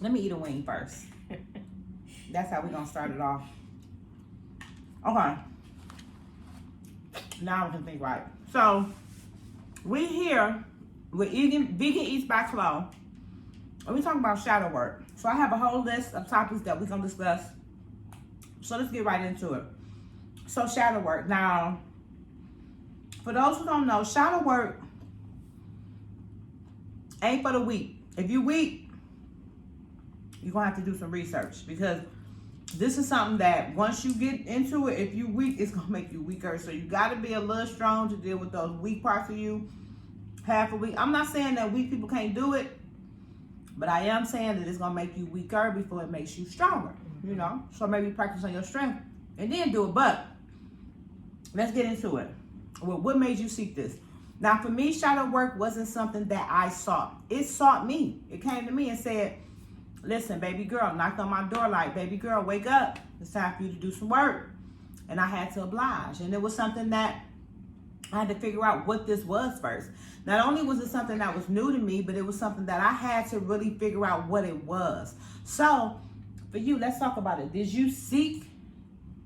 Let me eat a wing first. That's how we're going to start it off. Okay. Now I can think right. So, we here. We're eating Vegan Eats by Chlo. And we're talking about shadow work. So, I have a whole list of topics that we're going to discuss. So, let's get right into it. So, shadow work. Now, for those who don't know, shadow work ain't for the weak. If you weak, you're going to have to do some research, because this is something that once you get into it, if you weak, it's going to make you weaker. So you got to be a little strong to deal with those weak parts of you. Half a week. I'm not saying that weak people can't do it, but I am saying that it's going to make you weaker before it makes you stronger, you know? So maybe practice on your strength and then do it. But let's get into it. Well, what made you seek this? Now, for me, shadow work wasn't something that I sought. It sought me. It came to me and said, listen, baby girl, knocked on my door like, baby girl, wake up. It's time for you to do some work. And I had to oblige. And it was something that I had to figure out what this was first. Not only was it something that was new to me, but it was something that I had to really figure out what it was. So, for you, let's talk about it. Did you seek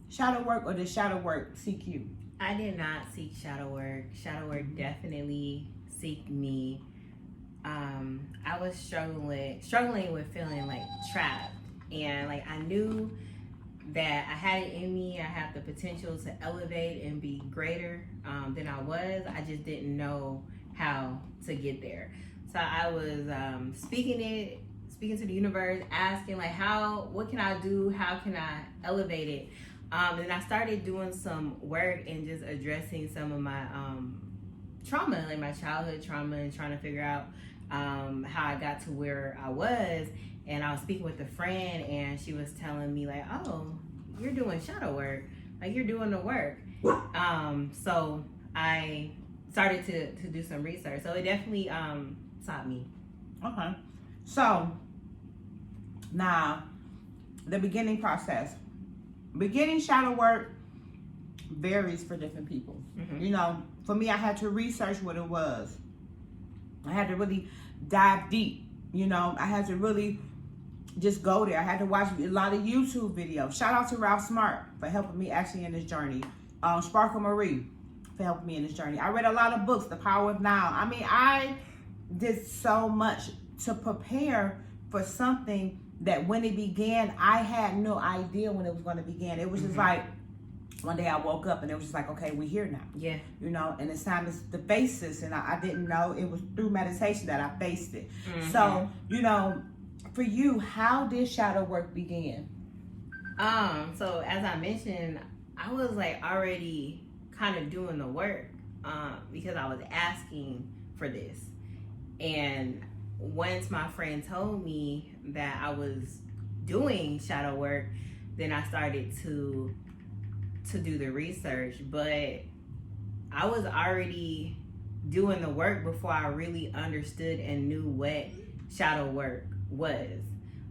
shadow work, or did shadow work seek you? I did not seek shadow work. Shadow work definitely seeked me. I was struggling with feeling like trapped, and like I knew that I had it in me. I have the potential to elevate and be greater than I was. I just didn't know how to get there. So I was speaking to the universe, asking like, what can I do? How can I elevate it? And I started doing some work and just addressing some of my trauma, like my childhood trauma, and trying to figure out how I got to where I was. And I was speaking with a friend, and she was telling me like, oh, you're doing shadow work, like you're doing the work. So I started to do some research. So it definitely taught me. Okay. So now the beginning process. Beginning shadow work varies for different people. You know, for me, I had to research what it was. I had to really dive deep. You know, I had to really just go there. I had to watch a lot of YouTube videos. Shout out to Ralph Smart for helping me actually in this journey. Sparkle Marie for helping me in this journey. I read a lot of books, The Power of Now. I mean, I did so much to prepare for something that when it began, I had no idea when it was going to begin. It was just like, one day I woke up and it was just like, okay, we're here now. Yeah. You know, and it's time to face this. And I didn't know. It was through meditation that I faced it. So, you know, for you, how did shadow work begin? So as I mentioned, I was like already kind of doing the work because I was asking for this. And once my friend told me that I was doing shadow work, then I started to do the research. But I was already doing the work before I really understood and knew what shadow work was.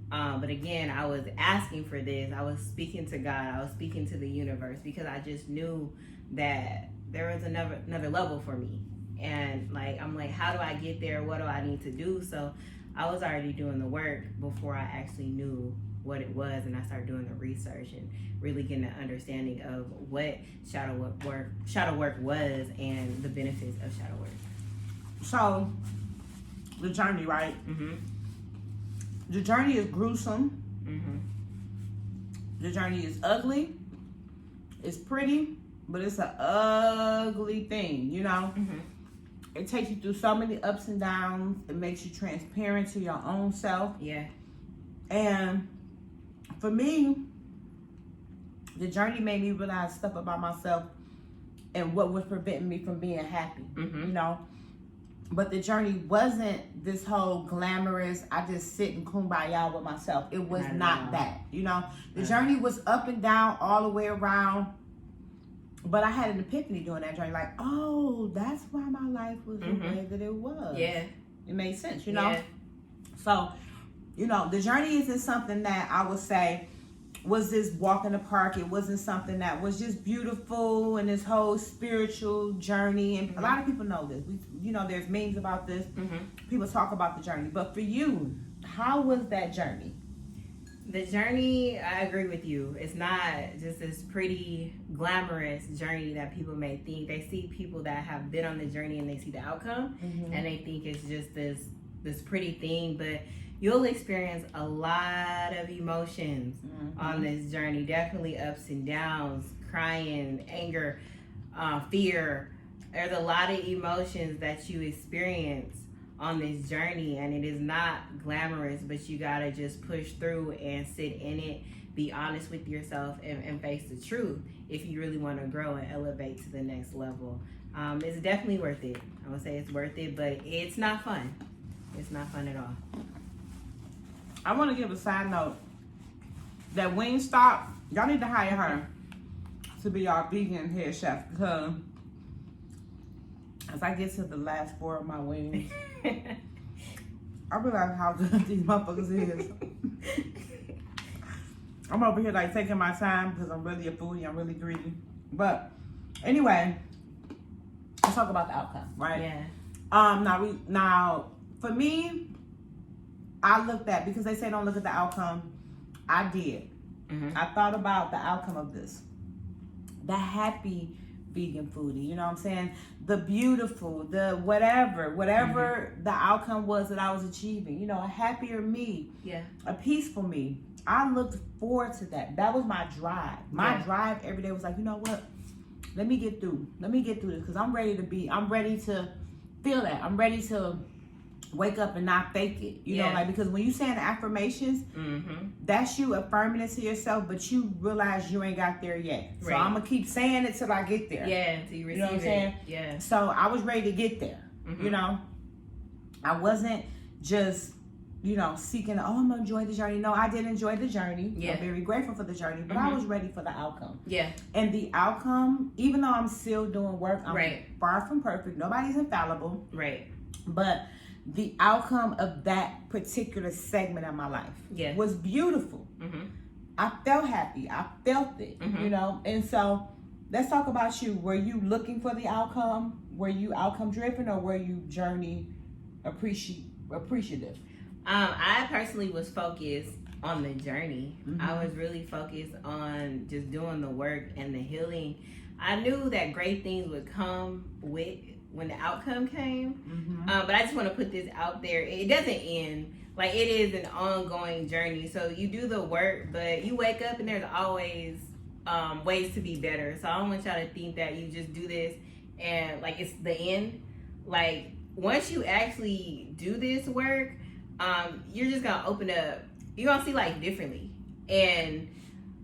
But again, I was asking for this. I was speaking to God. I was speaking to the universe, because I just knew that there was another level for me. And like, I'm like, how do I get there? What do I need to do? So I was already doing the work before I actually knew what it was, and I started doing the research and really getting an understanding of what shadow work was and the benefits of shadow work. So the journey, right? The journey is gruesome. The journey is ugly. It's pretty, but it's an ugly thing, you know? It takes you through so many ups and downs. It makes you transparent to your own self. Yeah. And for me, the journey made me realize stuff about myself and what was preventing me from being happy, you know? But the journey wasn't this whole glamorous, I just sit and kumbaya with myself. It was not that, you know? The journey was up and down all the way around. But I had an epiphany during that journey, like, oh, that's why my life was the way that it was. Yeah. It made sense, you know? Yeah. So, you know, the journey isn't something that I would say was this walk in the park. It wasn't something that was just beautiful and this whole spiritual journey. And a lot of people know this. There's memes about this. People talk about the journey. But for you, how was that journey? The journey, I agree with you. It's not just this pretty glamorous journey that people may think. They see people that have been on the journey and they see the outcome, and they think it's just this pretty thing. But you'll experience a lot of emotions on this journey. Definitely ups and downs, crying, anger, fear. There's a lot of emotions that you experience on this journey, and it is not glamorous, but you gotta just push through and sit in it, be honest with yourself, and face the truth if you really want to grow and elevate to the next level. It's definitely worth it. I would say it's worth it, but it's not fun. It's not fun at all. I want to give a side note that Wingstop, y'all need to hire her to be our vegan head chef, because as I get to the last 4 of my wings, I realize how good these motherfuckers is. I'm over here like taking my time because I'm really a foodie. I'm really greedy. But anyway, let's talk about the outcome, right? Yeah. Now for me, I looked at, because they say don't look at the outcome. I did. I thought about the outcome of this. The happy vegan foodie, you know what I'm saying? The beautiful, the whatever the outcome was that I was achieving, a happier me, a peaceful me. I looked forward to that. That was my drive. My drive every day was like, you know what? Let me get through this, because I'm ready to feel that. I'm ready to wake up and not fake it, you know, like, because when you saying affirmations, that's you affirming it to yourself, but you realize you ain't got there yet. So I'm gonna keep saying it till I get there. Until you receive it. You know what I'm saying? Yeah. So I was ready to get there. I wasn't just, seeking, I'm gonna enjoy the journey. No, I did enjoy the journey. I'm very grateful for the journey, but I was ready for the outcome. And the outcome, even though I'm still doing work, I'm far from perfect. Nobody's infallible. But the outcome of that particular segment of my life was beautiful. I felt happy. I felt it, And so let's talk about you. Were you looking for the outcome? Were you outcome driven, or were you journey appreciative? I personally was focused on the journey. I was really focused on just doing the work and the healing. I knew that great things would come when the outcome came. But I just want to put this out there. It doesn't end. Like, it is an ongoing journey. So you do the work, but you wake up and there's always ways to be better. So I don't want y'all to think that you just do this and like it's the end. Like, once you actually do this work, you're just gonna open up. You're gonna see life differently, and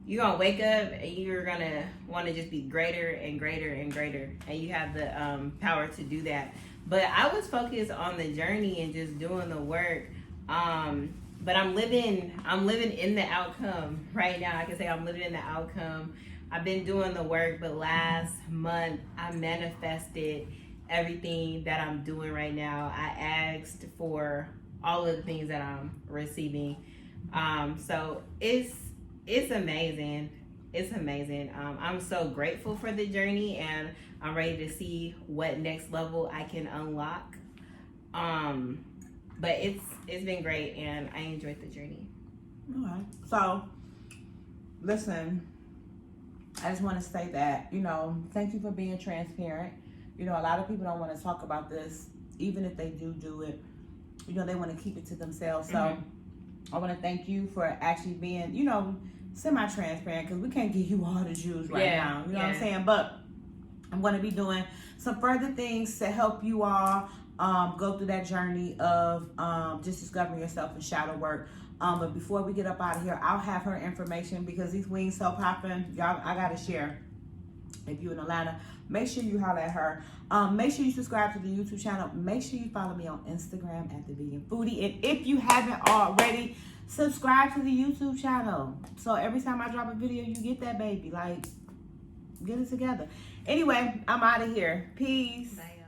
you're gonna wake up and you're gonna want to just be greater and greater and greater, and you have the power to do that. But I was focused on the journey and just doing the work. But I'm living in the outcome right now. I can say I'm living in the outcome. I've been doing the work, but last month I manifested everything that I'm doing right now. I asked for all of the things that I'm receiving. So it's amazing. It's amazing. I'm so grateful for the journey, and I'm ready to see what next level I can unlock. But it's been great, and I enjoyed the journey. All right. So, listen, I just want to say that, thank you for being transparent. A lot of people don't want to talk about this, even if they do it. They want to keep it to themselves. So I want to thank you for actually being, semi-transparent, because we can't give you all the juice right now. You know what I'm saying? But I'm going to be doing some further things to help you all go through that journey of just discovering yourself and shadow work. But before we get up out of here, I'll have her information, because these wings so popping. Y'all, I got to share. If you're in Atlanta, make sure you holler at her. Make sure you subscribe to the YouTube channel. Make sure you follow me on Instagram at The Vegan Foodie. And if you haven't already, subscribe to the YouTube channel. So every time I drop a video, you get that, baby. Like, get it together. Anyway, I'm out of here. Peace. Bye.